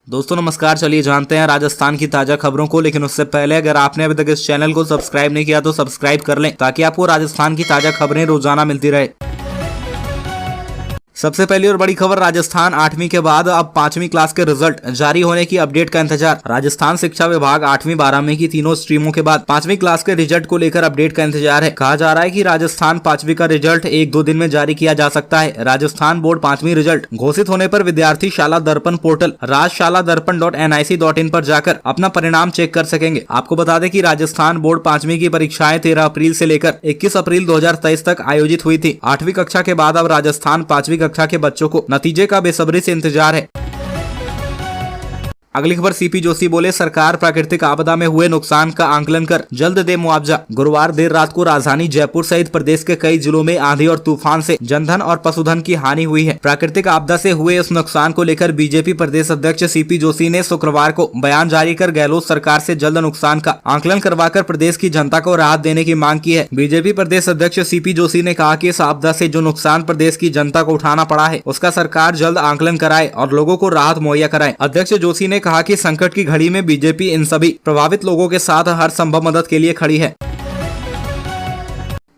दोस्तों नमस्कार। चलिए जानते हैं राजस्थान की ताजा खबरों को, लेकिन उससे पहले अगर आपने अभी तक इस चैनल को सब्सक्राइब नहीं किया तो सब्सक्राइब कर लें ताकि आपको राजस्थान की ताजा खबरें रोजाना मिलती रहे। सबसे पहली और बड़ी खबर, राजस्थान 8वीं के बाद अब 5वीं क्लास के रिजल्ट जारी होने की अपडेट का इंतजार। राजस्थान शिक्षा विभाग 8वीं 12वीं की तीनों स्ट्रीमों के बाद 5वीं क्लास के रिजल्ट को लेकर अपडेट का इंतजार है। कहा जा रहा है कि राजस्थान 5वीं का रिजल्ट 1-2 दिन में जारी किया जा सकता है। राजस्थान बोर्ड 5वीं रिजल्ट घोषित होने पर विद्यार्थी शाला दर्पण पोर्टल rajshaladarpan.nic.in पर जाकर अपना परिणाम चेक कर सकेंगे। आपको बता दें कि राजस्थान बोर्ड 5वीं की परीक्षाएं 13 अप्रैल से लेकर 21 अप्रैल 2023 तक आयोजित हुई थी। 8वीं कक्षा के बाद अब राजस्थान 5वीं कक्षा के बच्चों को नतीजे का बेसब्री से इंतजार है। अगली खबर, सीपी जोशी बोले सरकार प्राकृतिक आपदा में हुए नुकसान का आंकलन कर जल्द दे मुआवजा। गुरुवार देर रात को राजधानी जयपुर सहित प्रदेश के कई जिलों में आंधी और तूफान से जनधन और पशुधन की हानि हुई है। प्राकृतिक आपदा से हुए इस नुकसान को लेकर बीजेपी प्रदेश अध्यक्ष सीपी जोशी ने शुक्रवार को बयान जारी कर गहलोत सरकार से जल्द नुकसान का आंकलन करवाकर प्रदेश की जनता को राहत देने की मांग की है। बीजेपी प्रदेश अध्यक्ष सीपी जोशी ने कहा कि इस आपदा से जो नुकसान प्रदेश की जनता को उठाना पड़ा है उसका सरकार जल्द आंकलन कराए और लोगों को राहत मुहैया कराए। अध्यक्ष जोशी ने कहा कि संकट की घड़ी में बीजेपी इन सभी प्रभावित लोगों के साथ हर संभव मदद के लिए खड़ी है।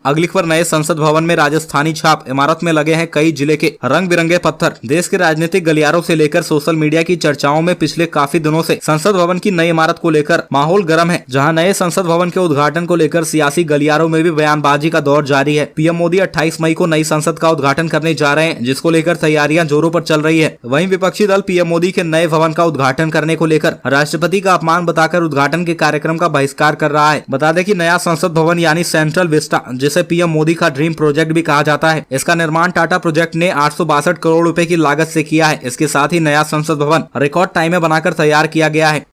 अगली खबर, नए संसद भवन में राजस्थानी छाप, इमारत में लगे हैं कई जिले के रंग बिरंगे पत्थर। देश के राजनीतिक गलियारों से लेकर सोशल मीडिया की चर्चाओं में पिछले काफी दिनों से संसद भवन की नई इमारत को लेकर माहौल गर्म है। जहां नए संसद भवन के उद्घाटन को लेकर सियासी गलियारों में भी बयानबाजी का दौर जारी है। पीएम मोदी 28 मई को नई संसद का उद्घाटन करने जा रहे हैं, जिसको लेकर तैयारियां जोरों पर चल रही है। वहीं विपक्षी दल पीएम मोदी के नए भवन का उद्घाटन करने को लेकर राष्ट्रपति का अपमान बताकर उद्घाटन के कार्यक्रम का बहिष्कार कर रहा है। बता दें कि नया संसद भवन यानी सेंट्रल विस्टा, जिसे पीएम मोदी का ड्रीम प्रोजेक्ट भी कहा जाता है, इसका निर्माण टाटा प्रोजेक्ट ने 862 करोड़ रुपए की लागत से किया है। इसके साथ ही नया संसद भवन रिकॉर्ड टाइम में बनाकर तैयार किया गया है।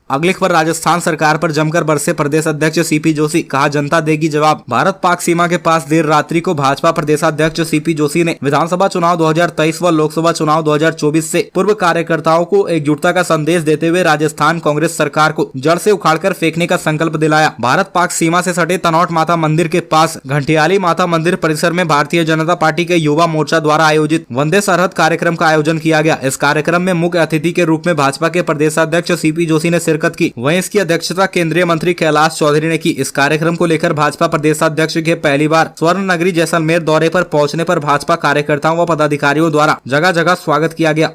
अगली खबर, राजस्थान सरकार पर जमकर बरसे प्रदेश अध्यक्ष सीपी जोशी, कहा जनता देगी जवाब। भारत पाक सीमा के पास देर रात्रि को भाजपा प्रदेशाध्यक्ष सीपी जोशी ने विधानसभा चुनाव 2023 व लोकसभा चुनाव 2024 से पूर्व कार्यकर्ताओं को एकजुटता का संदेश देते हुए राजस्थान कांग्रेस सरकार को जड़ से उखाड़कर फेंकने का संकल्प दिलाया। भारत पाक सीमा से सटे तनौट माता मंदिर के पास घंटियाली माता मंदिर परिसर में भारतीय जनता पार्टी के युवा मोर्चा द्वारा आयोजित वंदे सरहद कार्यक्रम का आयोजन किया गया। इस कार्यक्रम में मुख्य अतिथि के रूप में भाजपा के प्रदेशाध्यक्ष सीपी जोशी ने की। वहीं इसकी अध्यक्षता केंद्रीय मंत्री कैलाश चौधरी ने की। इस कार्यक्रम को लेकर भाजपा प्रदेशाध्यक्ष के पहली बार स्वर्ण नगरी जैसलमेर दौरे पर पहुंचने पर भाजपा कार्यकर्ताओं व पदाधिकारियों द्वारा जगह जगह स्वागत किया गया।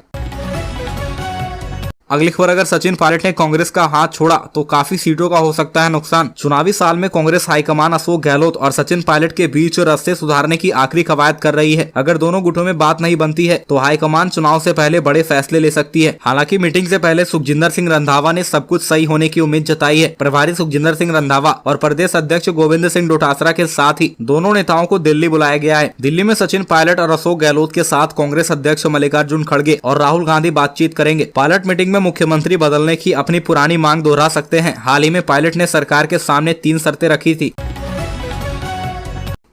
अगली खबर, अगर सचिन पायलट ने कांग्रेस का हाथ छोड़ा तो काफी सीटों का हो सकता है नुकसान। चुनावी साल में कांग्रेस हाईकमान अशोक गहलोत और सचिन पायलट के बीच रास्ते सुधारने की आखिरी कवायद कर रही है। अगर दोनों गुटों में बात नहीं बनती है तो हाईकमान चुनाव से पहले बड़े फैसले ले सकती है। हालांकि मीटिंग से पहले सुखजिंदर सिंह रंधावा ने सब कुछ सही होने की उम्मीद जताई है। प्रभारी सुखजिंदर सिंह रंधावा और प्रदेश अध्यक्ष गोविंद सिंह डोटासरा के साथ ही दोनों नेताओं को दिल्ली बुलाया गया है। दिल्ली में सचिन पायलट और अशोक गहलोत के साथ कांग्रेस अध्यक्ष मल्लिकार्जुन खड़गे और राहुल गांधी बातचीत करेंगे। पायलट मीटिंग में मुख्यमंत्री बदलने की अपनी पुरानी मांग दोहरा सकते हैं। हाल ही में पायलट ने सरकार के सामने 3 शर्तें रखी थी।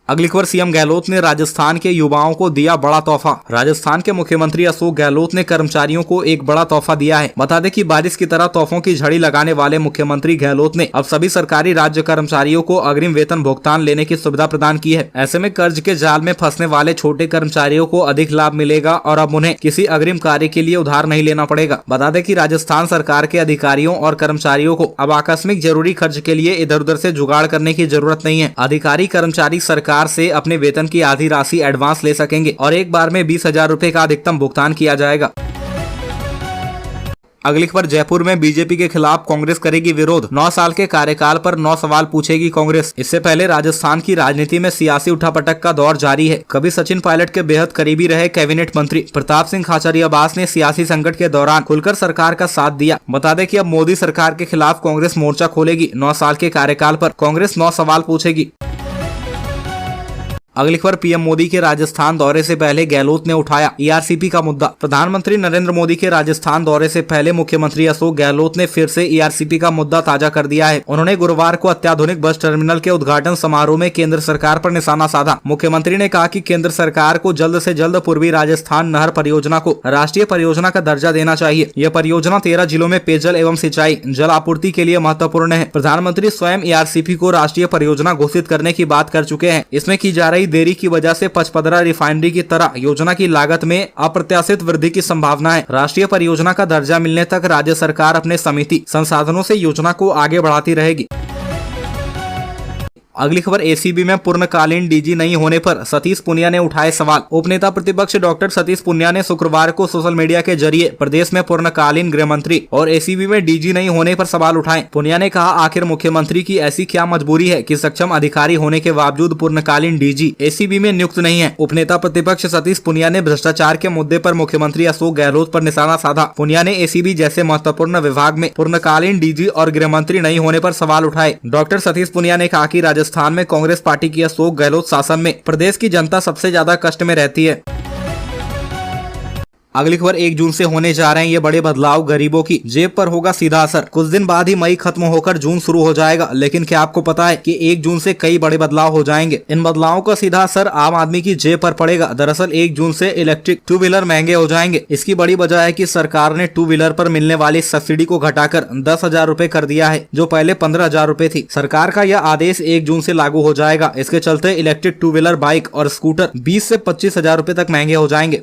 अगली खबर, सीएम गहलोत ने राजस्थान के युवाओं को दिया बड़ा तोहफा। राजस्थान के मुख्यमंत्री अशोक गहलोत ने कर्मचारियों को एक बड़ा तोहफा दिया है। बता दें कि बारिश की तरह तोहफों की झड़ी लगाने वाले मुख्यमंत्री गहलोत ने अब सभी सरकारी राज्य कर्मचारियों को अग्रिम वेतन भुगतान लेने की सुविधा प्रदान की है। ऐसे में कर्ज के जाल में फंसने वाले छोटे कर्मचारियों को अधिक लाभ मिलेगा और अब उन्हें किसी अग्रिम कार्य के लिए उधार नहीं लेना पड़ेगा। बता दें कि राजस्थान सरकार के अधिकारियों और कर्मचारियों को अब आकस्मिक जरूरी खर्च के लिए इधर उधर से जुगाड़ करने की जरूरत नहीं है। अधिकारी कर्मचारी सरकार से अपने वेतन की आधी राशि एडवांस ले सकेंगे और एक बार में 20,000 रुपए का अधिकतम भुगतान किया जाएगा। अगली खबर, जयपुर में बीजेपी के खिलाफ कांग्रेस करेगी विरोध। 9 साल के कार्यकाल पर 9 सवाल पूछेगी कांग्रेस। इससे पहले राजस्थान की राजनीति में सियासी उठापटक का दौर जारी है। कभी सचिन पायलट के बेहद करीबी रहे कैबिनेट मंत्री प्रताप सिंह खाचरियावास ने सियासी संकट के दौरान खुलकर सरकार का साथ दिया। बता दें कि अब मोदी सरकार के खिलाफ कांग्रेस मोर्चा खोलेगी। 9 साल के कार्यकाल पर कांग्रेस 9 सवाल पूछेगी। अगली खबर, पीएम मोदी के राजस्थान दौरे से पहले गहलोत ने उठाया ईआरसीपी का मुद्दा। प्रधानमंत्री नरेंद्र मोदी के राजस्थान दौरे से पहले मुख्यमंत्री अशोक गहलोत ने फिर से ईआरसीपी का मुद्दा ताजा कर दिया है। उन्होंने गुरुवार को अत्याधुनिक बस टर्मिनल के उद्घाटन समारोह में केंद्र सरकार पर निशाना साधा। मुख्यमंत्री ने कहा कि केंद्र सरकार को जल्द से जल्द पूर्वी राजस्थान नहर परियोजना को राष्ट्रीय परियोजना का दर्जा देना चाहिए। यह परियोजना 13 जिलों में पेयजल एवं सिंचाई जल आपूर्ति के लिए महत्वपूर्ण है। प्रधानमंत्री स्वयं ईआरसीपी को राष्ट्रीय परियोजना घोषित करने की बात कर चुके हैं। इसमें की जा रही भारी देरी की वजह से पचपदरा रिफाइनरी की तरह योजना की लागत में अप्रत्याशित वृद्धि की संभावना है। राष्ट्रीय परियोजना का दर्जा मिलने तक राज्य सरकार अपने समिति संसाधनों से योजना को आगे बढ़ाती रहेगी। अगली खबर, एसीबी में पूर्णकालीन डीजी नहीं होने पर सतीश पूनिया ने उठाए सवाल। उपनेता प्रतिपक्ष डॉक्टर सतीश पूनिया ने शुक्रवार को सोशल मीडिया के जरिए प्रदेश में पूर्णकालीन गृह मंत्री और एसीबी में डीजी नहीं होने पर सवाल उठाए। पूनिया ने कहा, आखिर मुख्यमंत्री की ऐसी क्या मजबूरी है कि सक्षम अधिकारी होने के बावजूद पूर्णकालीन डीजी एसीबी में नियुक्त नहीं है। उपनेता प्रतिपक्ष सतीश पूनिया ने भ्रष्टाचार के मुद्दे पर मुख्यमंत्री अशोक गहलोत पर निशाना साधा। पूनिया ने एसीबी जैसे महत्वपूर्ण विभाग में पूर्णकालीन डीजी और गृह मंत्री नहीं होने पर सवाल उठाए। डॉक्टर सतीश पूनिया ने कहा कि राजस्थान में कांग्रेस पार्टी की अशोक गहलोत शासन में प्रदेश की जनता सबसे ज्यादा कष्ट में रहती है। अगली खबर, 1 जून से होने जा रहे हैं ये बड़े बदलाव, गरीबों की जेब पर होगा सीधा असर। कुछ दिन बाद ही मई खत्म होकर जून शुरू हो जाएगा, लेकिन क्या आपको पता है कि 1 जून से कई बड़े बदलाव हो जाएंगे। इन बदलावों का सीधा असर आम आदमी की जेब पर पड़ेगा। दरअसल 1 जून से इलेक्ट्रिक 2 व्हीलर महंगे हो जाएंगे। इसकी बड़ी वजह है कि सरकार ने 2 व्हीलर पर मिलने वाली सब्सिडी को घटाकर 10,000 रूपए कर दिया है, जो पहले 15,000 रूपए थी। सरकार का यह आदेश 1 जून से लागू हो जाएगा। इसके चलते इलेक्ट्रिक 2 व्हीलर बाइक और स्कूटर 20 से 25,000 रूपए तक महंगे हो जाएंगे।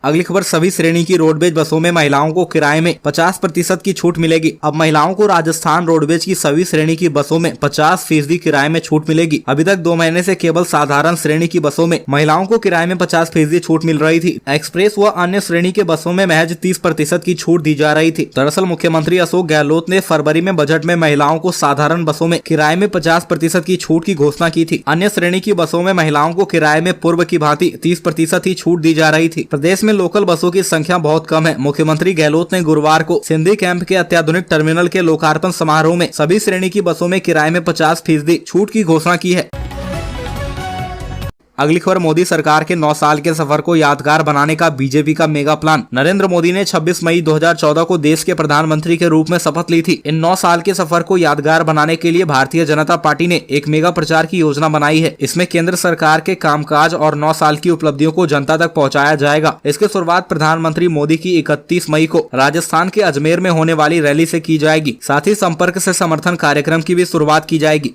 अगली खबर, सभी श्रेणी की रोडवेज बसों में महिलाओं को किराए में 50% की छूट मिलेगी। अब महिलाओं को राजस्थान रोडवेज की सभी श्रेणी की बसों में 50% किराए में छूट मिलेगी। अभी तक 2 महीने से केवल साधारण श्रेणी की बसों में महिलाओं को किराए में 50% छूट मिल रही थी। एक्सप्रेस व अन्य श्रेणी के बसों में महज 30% की छूट दी जा रही थी। दरअसल मुख्यमंत्री अशोक गहलोत ने फरवरी में बजट में महिलाओं को साधारण बसों में किराए में 50% की छूट की घोषणा की थी। अन्य श्रेणी की बसों में महिलाओं को किराए में पूर्व की भांति 30% ही छूट दी जा रही थी। प्रदेश में लोकल बसों की संख्या बहुत कम है। मुख्यमंत्री गहलोत ने गुरुवार को सिंधी कैंप के अत्याधुनिक टर्मिनल के लोकार्पण समारोह में सभी श्रेणी की बसों में किराए में 50% छूट की घोषणा की है। अगली खबर, मोदी सरकार के 9 साल के सफर को यादगार बनाने का बीजेपी का मेगा प्लान। नरेंद्र मोदी ने 26 मई 2014 को देश के प्रधानमंत्री के रूप में शपथ ली थी। इन 9 साल के सफर को यादगार बनाने के लिए भारतीय जनता पार्टी ने एक मेगा प्रचार की योजना बनाई है। इसमें केंद्र सरकार के कामकाज और 9 साल की उपलब्धियों को जनता तक पहुंचाया जाएगा। इसकी शुरुआत प्रधानमंत्री मोदी की 31 मई को राजस्थान के अजमेर में होने वाली रैली से की जाएगी। साथ ही संपर्क से समर्थन कार्यक्रम की भी शुरुआत की जाएगी।